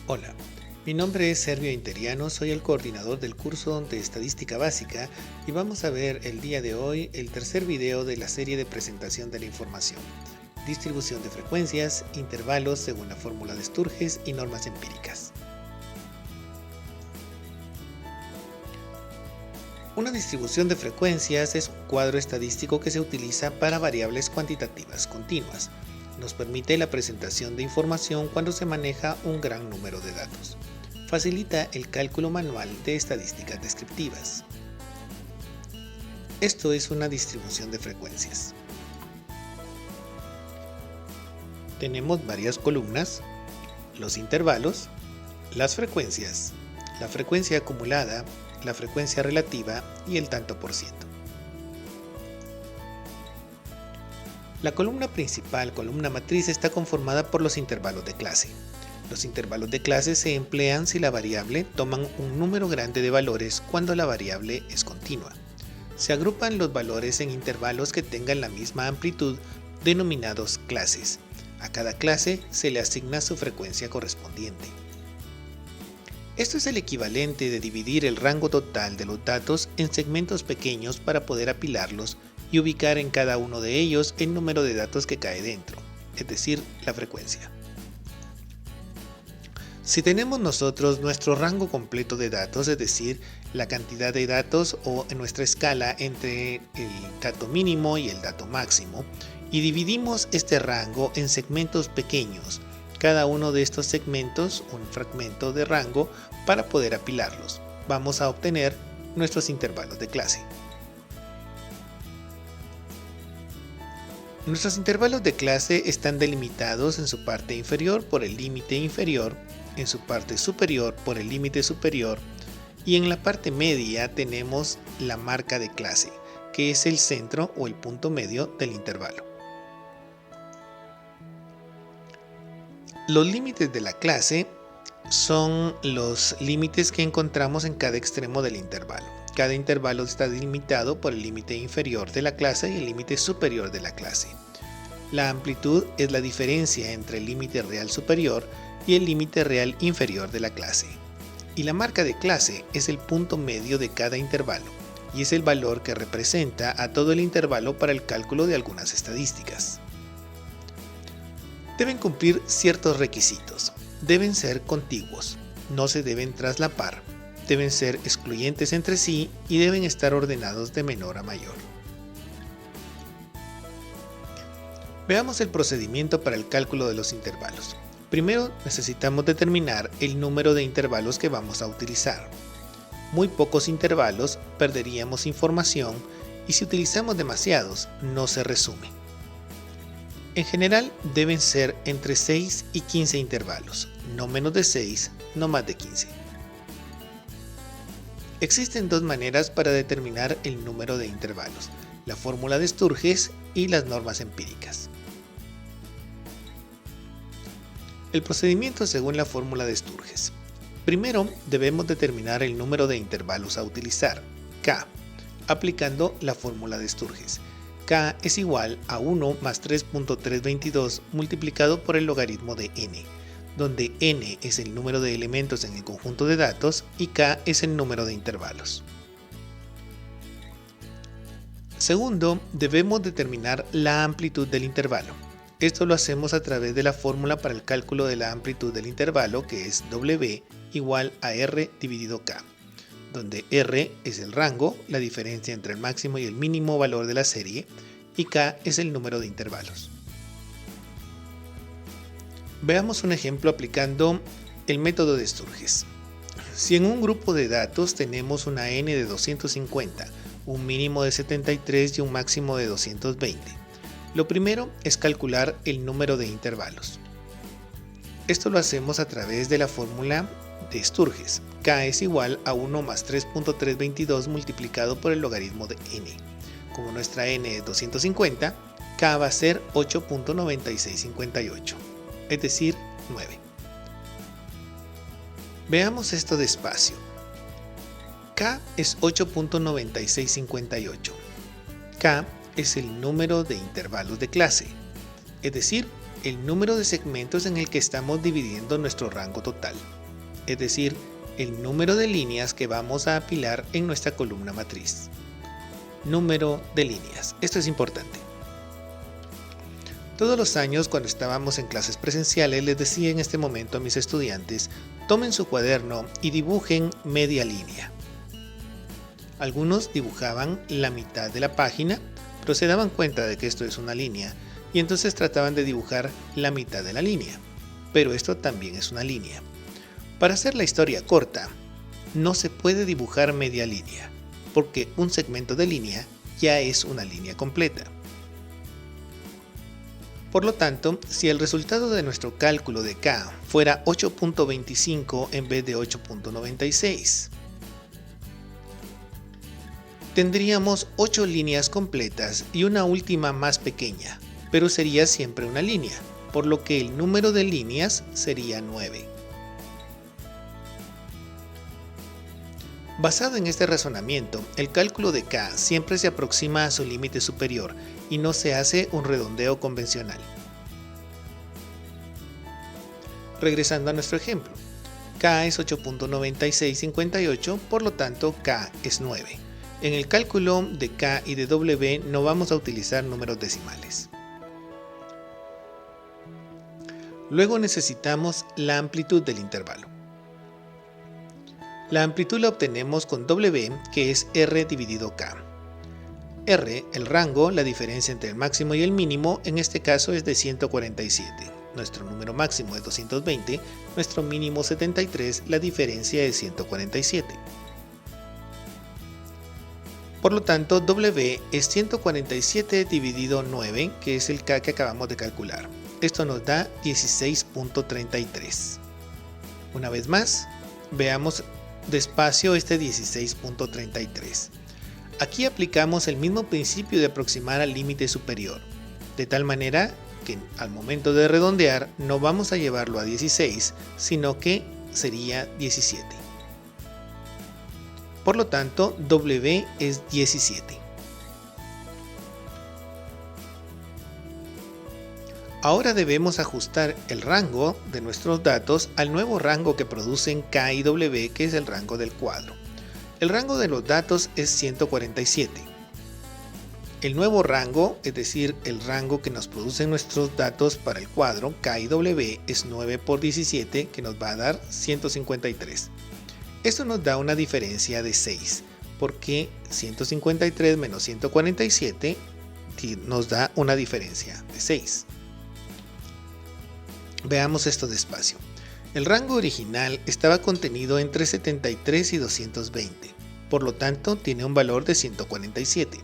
Hola, mi nombre es Servio Interiano, soy el coordinador del curso de Estadística Básica y vamos a ver el día de hoy el tercer video de la serie de presentación de la información, distribución de frecuencias, intervalos según la fórmula de Sturges y normas empíricas. Una distribución de frecuencias es un cuadro estadístico que se utiliza para variables cuantitativas continuas. Nos permite la presentación de información cuando se maneja un gran número de datos. Facilita el cálculo manual de estadísticas descriptivas. Esto es una distribución de frecuencias. Tenemos varias columnas, los intervalos, las frecuencias, la frecuencia acumulada, la frecuencia relativa y el tanto por ciento. La columna principal, columna matriz, está conformada por los intervalos de clase. Los intervalos de clase se emplean si la variable toma un número grande de valores cuando la variable es continua. Se agrupan los valores en intervalos que tengan la misma amplitud, denominados clases. A cada clase se le asigna su frecuencia correspondiente. Esto es el equivalente de dividir el rango total de los datos en segmentos pequeños para poder apilarlos y ubicar en cada uno de ellos el número de datos que cae dentro, es decir, la frecuencia. Si tenemos nosotros nuestro rango completo de datos, es decir, la cantidad de datos o en nuestra escala entre el dato mínimo y el dato máximo, y dividimos este rango en segmentos pequeños, cada uno de estos segmentos un fragmento de rango para poder apilarlos, vamos a obtener nuestros intervalos de clase. Nuestros intervalos de clase están delimitados en su parte inferior por el límite inferior, en su parte superior por el límite superior y en la parte media tenemos la marca de clase, que es el centro o el punto medio del intervalo. Los límites de la clase son los límites que encontramos en cada extremo del intervalo. Cada intervalo está delimitado por el límite inferior de la clase y el límite superior de la clase. La amplitud es la diferencia entre el límite real superior y el límite real inferior de la clase. Y la marca de clase es el punto medio de cada intervalo y es el valor que representa a todo el intervalo para el cálculo de algunas estadísticas. Deben cumplir ciertos requisitos. Deben ser contiguos, no se deben traslapar, deben ser excluyentes entre sí y deben estar ordenados de menor a mayor. Veamos el procedimiento para el cálculo de los intervalos. Primero necesitamos determinar el número de intervalos que vamos a utilizar. Muy pocos intervalos perderíamos información y si utilizamos demasiados no se resume. En general deben ser entre 6 y 15 intervalos, no menos de 6, no más de 15. Existen dos maneras para determinar el número de intervalos, la fórmula de Sturges y las normas empíricas. El procedimiento según la fórmula de Sturges. Primero debemos determinar el número de intervalos a utilizar, K, aplicando la fórmula de Sturges. K es igual a 1 más 3.322 multiplicado por el logaritmo de n, donde n es el número de elementos en el conjunto de datos y k es el número de intervalos. Segundo, debemos determinar la amplitud del intervalo. Esto lo hacemos a través de la fórmula para el cálculo de la amplitud del intervalo, que es W igual a R dividido K, donde R es el rango, la diferencia entre el máximo y el mínimo valor de la serie, y K es el número de intervalos. Veamos un ejemplo aplicando el método de Sturges. Si en un grupo de datos tenemos una n de 250, un mínimo de 73 y un máximo de 220, lo primero es calcular el número de intervalos. Esto lo hacemos a través de la fórmula de Sturges. K es igual a 1 más 3.322 multiplicado por el logaritmo de n. Como nuestra n es 250, K va a ser 8.9658, es decir, 9. Veamos esto despacio. K es 8.9658. K es el número de intervalos de clase, es decir, el número de segmentos en el que estamos dividiendo nuestro rango total, es decir, el número de líneas que vamos a apilar en nuestra columna matriz. Número de líneas. Esto es importante. Todos los años, cuando estábamos en clases presenciales, les decía en este momento a mis estudiantes, tomen su cuaderno y dibujen media línea. Algunos dibujaban la mitad de la página, pero se daban cuenta de que esto es una línea, y entonces trataban de dibujar la mitad de la línea. Pero esto también es una línea. Para hacer la historia corta, no se puede dibujar media línea, porque un segmento de línea ya es una línea completa. Por lo tanto, si el resultado de nuestro cálculo de K fuera 8.25 en vez de 8.96, tendríamos 8 líneas completas y una última más pequeña, pero sería siempre una línea, por lo que el número de líneas sería 9. Basado en este razonamiento, el cálculo de K siempre se aproxima a su límite superior y no se hace un redondeo convencional. Regresando a nuestro ejemplo, K es 8.9658, por lo tanto K es 9. En el cálculo de K y de W no vamos a utilizar números decimales. Luego necesitamos la amplitud del intervalo. La amplitud la obtenemos con W, que es R dividido K. R, el rango, la diferencia entre el máximo y el mínimo, en este caso es de 147. Nuestro número máximo es 220, nuestro mínimo 73, la diferencia es 147. Por lo tanto, W es 147 dividido 9, que es el K que acabamos de calcular. Esto nos da 16.33. Una vez más, veamos despacio este 16.33. Aquí aplicamos el mismo principio de aproximar al límite superior, de tal manera que al momento de redondear no vamos a llevarlo a 16, sino que sería 17. Por lo tanto, W es 17. Ahora debemos ajustar el rango de nuestros datos al nuevo rango que producen K y W, que es el rango del cuadro. El rango de los datos es 147. El nuevo rango, es decir, el rango que nos producen nuestros datos para el cuadro K y W, es 9 por 17, que nos va a dar 153. Esto nos da una diferencia de 6, porque 153 menos 147 nos da una diferencia de 6. Veamos esto despacio. El rango original estaba contenido entre 73 y 220, por lo tanto tiene un valor de 147,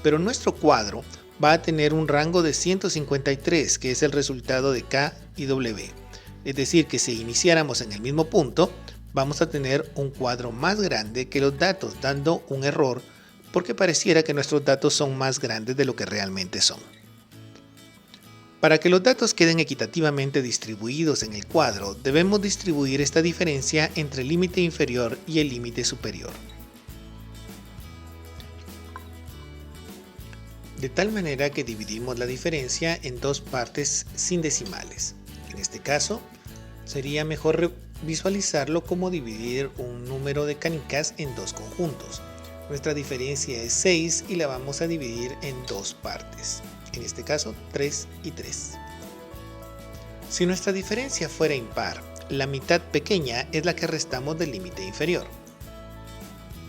pero nuestro cuadro va a tener un rango de 153, que es el resultado de K y W. Es decir, que si iniciáramos en el mismo punto, vamos a tener un cuadro más grande que los datos, dando un error porque pareciera que nuestros datos son más grandes de lo que realmente son. Para que los datos queden equitativamente distribuidos en el cuadro, debemos distribuir esta diferencia entre el límite inferior y el límite superior. De tal manera que dividimos la diferencia en dos partes sin decimales. En este caso, sería mejor visualizarlo como dividir un número de canicas en dos conjuntos. Nuestra diferencia es 6 y la vamos a dividir en dos partes. En este caso 3 y 3. Si nuestra diferencia fuera impar, la mitad pequeña es la que restamos del límite inferior.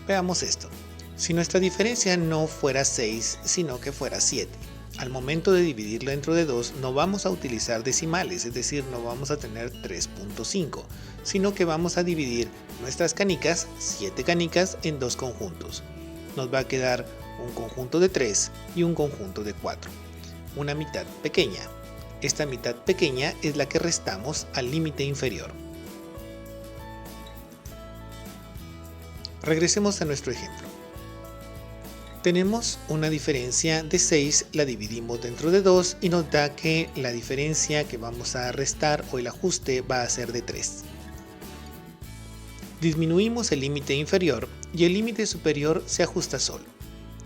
Veamos esto. Si nuestra diferencia no fuera 6, sino que fuera 7, al momento de dividirla dentro de 2 no vamos a utilizar decimales, es decir, no vamos a tener 3.5, sino que vamos a dividir nuestras canicas, 7 canicas, en dos conjuntos. Nos va a quedar un conjunto de 3 y un conjunto de 4. Una mitad pequeña. Esta mitad pequeña es la que restamos al límite inferior. Regresemos a nuestro ejemplo. Tenemos una diferencia de 6, la dividimos dentro de 2 y nos da que la diferencia que vamos a restar o el ajuste va a ser de 3. Disminuimos el límite inferior y el límite superior se ajusta solo.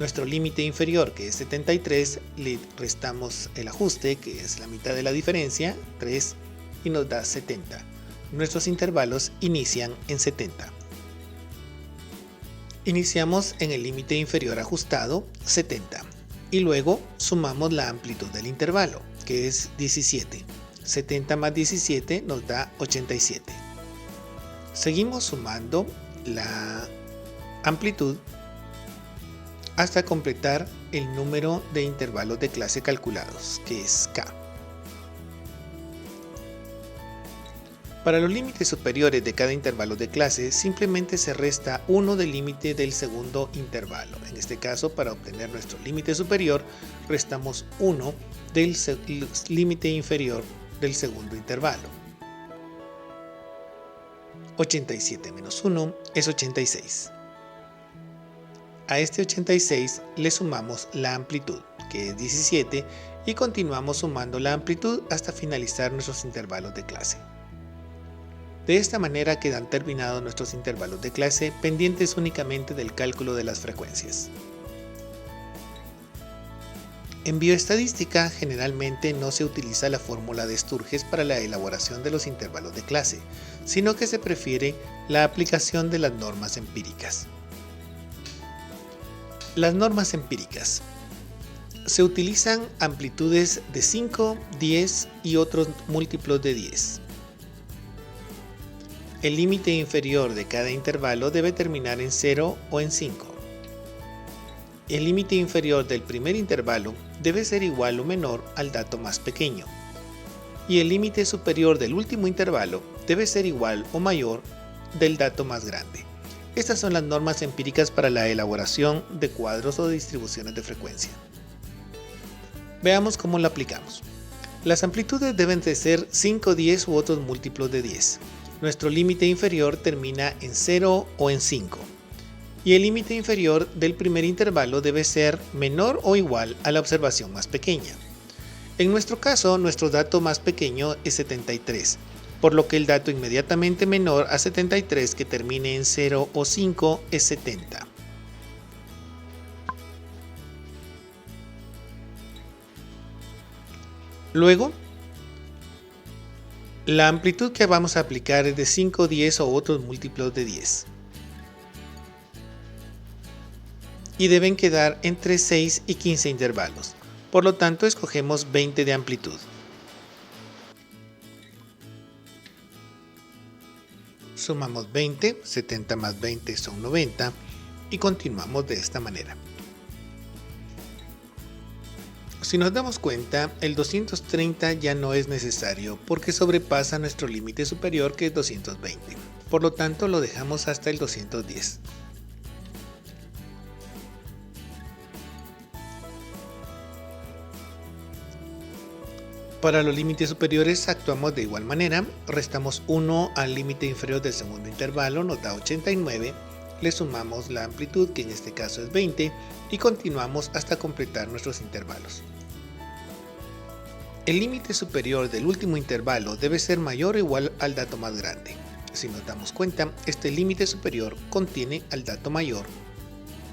Nuestro límite inferior, que es 73, le restamos el ajuste, que es la mitad de la diferencia, 3, y nos da 70. Nuestros intervalos inician en 70. Iniciamos en el límite inferior ajustado, 70, y luego sumamos la amplitud del intervalo, que es 17. 70 más 17 nos da 87. Seguimos sumando la amplitud hasta completar el número de intervalos de clase calculados, que es K. Para los límites superiores de cada intervalo de clase, simplemente se resta 1 del límite del segundo intervalo. En este caso, para obtener nuestro límite superior, restamos 1 del límite inferior del segundo intervalo. 87 menos 1 es 86. A este 86 le sumamos la amplitud, que es 17, y continuamos sumando la amplitud hasta finalizar nuestros intervalos de clase. De esta manera quedan terminados nuestros intervalos de clase, pendientes únicamente del cálculo de las frecuencias. En bioestadística generalmente no se utiliza la fórmula de Sturges para la elaboración de los intervalos de clase, sino que se prefiere la aplicación de las normas empíricas. Las normas empíricas. Se utilizan amplitudes de 5, 10 y otros múltiplos de 10. El límite inferior de cada intervalo debe terminar en 0 o en 5. El límite inferior del primer intervalo debe ser igual o menor al dato más pequeño. Y el límite superior del último intervalo debe ser igual o mayor del dato más grande. Estas son las normas empíricas para la elaboración de cuadros o distribuciones de frecuencia. Veamos cómo lo aplicamos. Las amplitudes deben de ser 5, 10 u otros múltiplos de 10. Nuestro límite inferior termina en 0 o en 5. Y el límite inferior del primer intervalo debe ser menor o igual a la observación más pequeña. En nuestro caso, nuestro dato más pequeño es 73. Por lo que el dato inmediatamente menor a 73 que termine en 0 o 5 es 70. Luego, la amplitud que vamos a aplicar es de 5, 10 o otros múltiplos de 10. Y deben quedar entre 6 y 15 intervalos. Por lo tanto, escogemos 20 de amplitud. Sumamos 20, 70 más 20 son 90 y continuamos de esta manera. Si nos damos cuenta, el 230 ya no es necesario porque sobrepasa nuestro límite superior, que es 220. Por lo tanto, lo dejamos hasta el 210. Para los límites superiores actuamos de igual manera, restamos 1 al límite inferior del segundo intervalo, nos da 89, le sumamos la amplitud, que en este caso es 20, y continuamos hasta completar nuestros intervalos. El límite superior del último intervalo debe ser mayor o igual al dato más grande. Si nos damos cuenta, este límite superior contiene al dato mayor,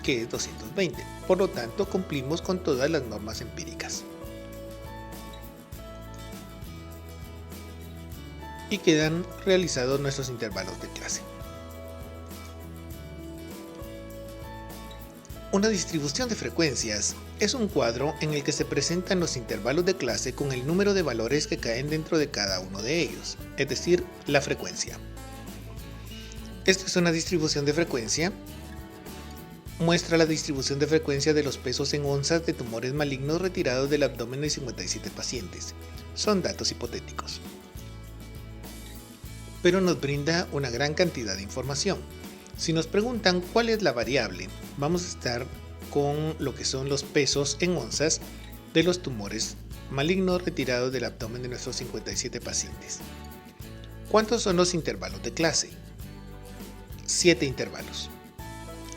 que es 220, por lo tanto cumplimos con todas las normas empíricas. Y quedan realizados nuestros intervalos de clase. Una distribución de frecuencias es un cuadro en el que se presentan los intervalos de clase con el número de valores que caen dentro de cada uno de ellos, es decir, la frecuencia. Esto es una distribución de frecuencia. Muestra la distribución de frecuencia de los pesos en onzas de tumores malignos retirados del abdomen de 57 pacientes. Son datos hipotéticos, pero nos brinda una gran cantidad de información. Si nos preguntan cuál es la variable, vamos a estar con lo que son los pesos en onzas de los tumores malignos retirados del abdomen de nuestros 57 pacientes. ¿Cuántos son los intervalos de clase? 7 intervalos.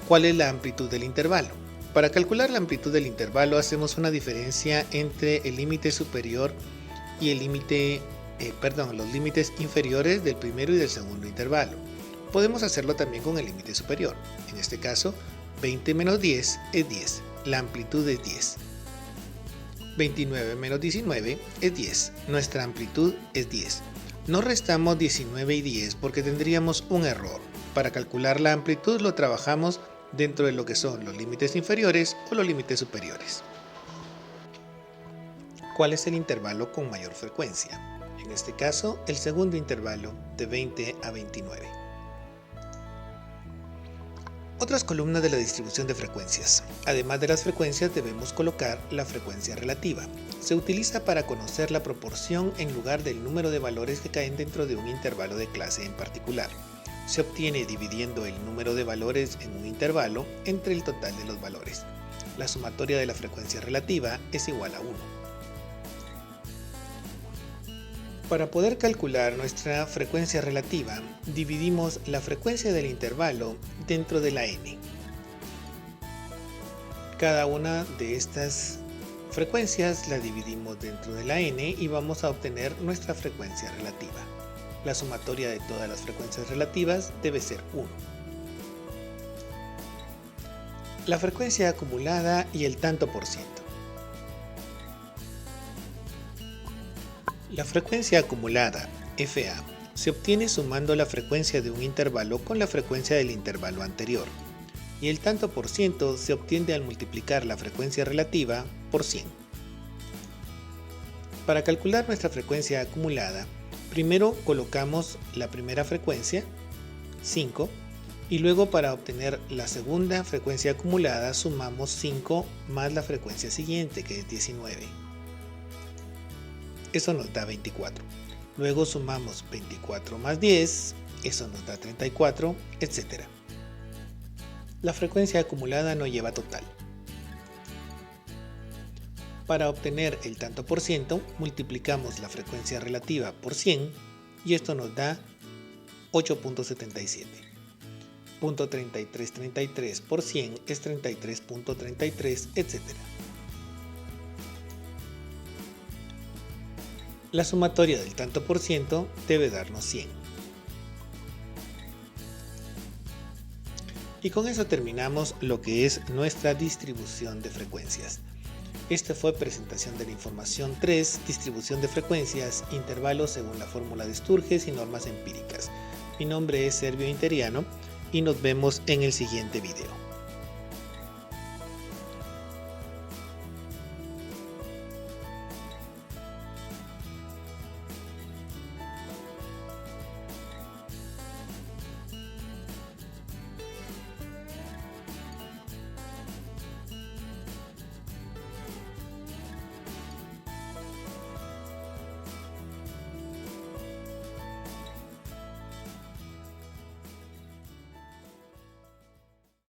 ¿Cuál es la amplitud del intervalo? Para calcular la amplitud del intervalo hacemos una diferencia entre el límite superior y los límites inferiores del primero y del segundo intervalo. Podemos hacerlo también con el límite superior. En este caso, 20 menos 10 es 10. la amplitud es 10. 29 menos 19 es 10. Nuestra amplitud es 10. No restamos 19 y 10 porque tendríamos un error. Para calcular la amplitud lo trabajamos dentro de lo que son los límites inferiores o los límites superiores. ¿Cuál es el intervalo con mayor frecuencia? En este caso, el segundo intervalo de 20 a 29. Otras columnas de la distribución de frecuencias. Además de las frecuencias debemos colocar la frecuencia relativa. Se utiliza para conocer la proporción en lugar del número de valores que caen dentro de un intervalo de clase en particular. Se obtiene dividiendo el número de valores en un intervalo entre el total de los valores. La sumatoria de la frecuencia relativa es igual a 1. Para poder calcular nuestra frecuencia relativa, dividimos la frecuencia del intervalo dentro de la n. Cada una de estas frecuencias la dividimos dentro de la n y vamos a obtener nuestra frecuencia relativa. La sumatoria de todas las frecuencias relativas debe ser 1. La frecuencia acumulada y el tanto por ciento. La frecuencia acumulada, FA, se obtiene sumando la frecuencia de un intervalo con la frecuencia del intervalo anterior, y el tanto por ciento se obtiene al multiplicar la frecuencia relativa por 100. Para calcular nuestra frecuencia acumulada, primero colocamos la primera frecuencia, 5, y luego para obtener la segunda frecuencia acumulada sumamos 5 más la frecuencia siguiente, que es 19. Eso nos da 24. Luego sumamos 24 más 10, eso nos da 34, etc. La frecuencia acumulada no lleva total. Para obtener el tanto por ciento, multiplicamos la frecuencia relativa por 100 y esto nos da 8.77. 0.3333 por 100 es 33.33, etc. La sumatoria del tanto por ciento debe darnos 100. Y con eso terminamos lo que es nuestra distribución de frecuencias. Esta fue presentación de la información 3, distribución de frecuencias, intervalos según la fórmula de Sturges y normas empíricas. Mi nombre es Servio Interiano y nos vemos en el siguiente video.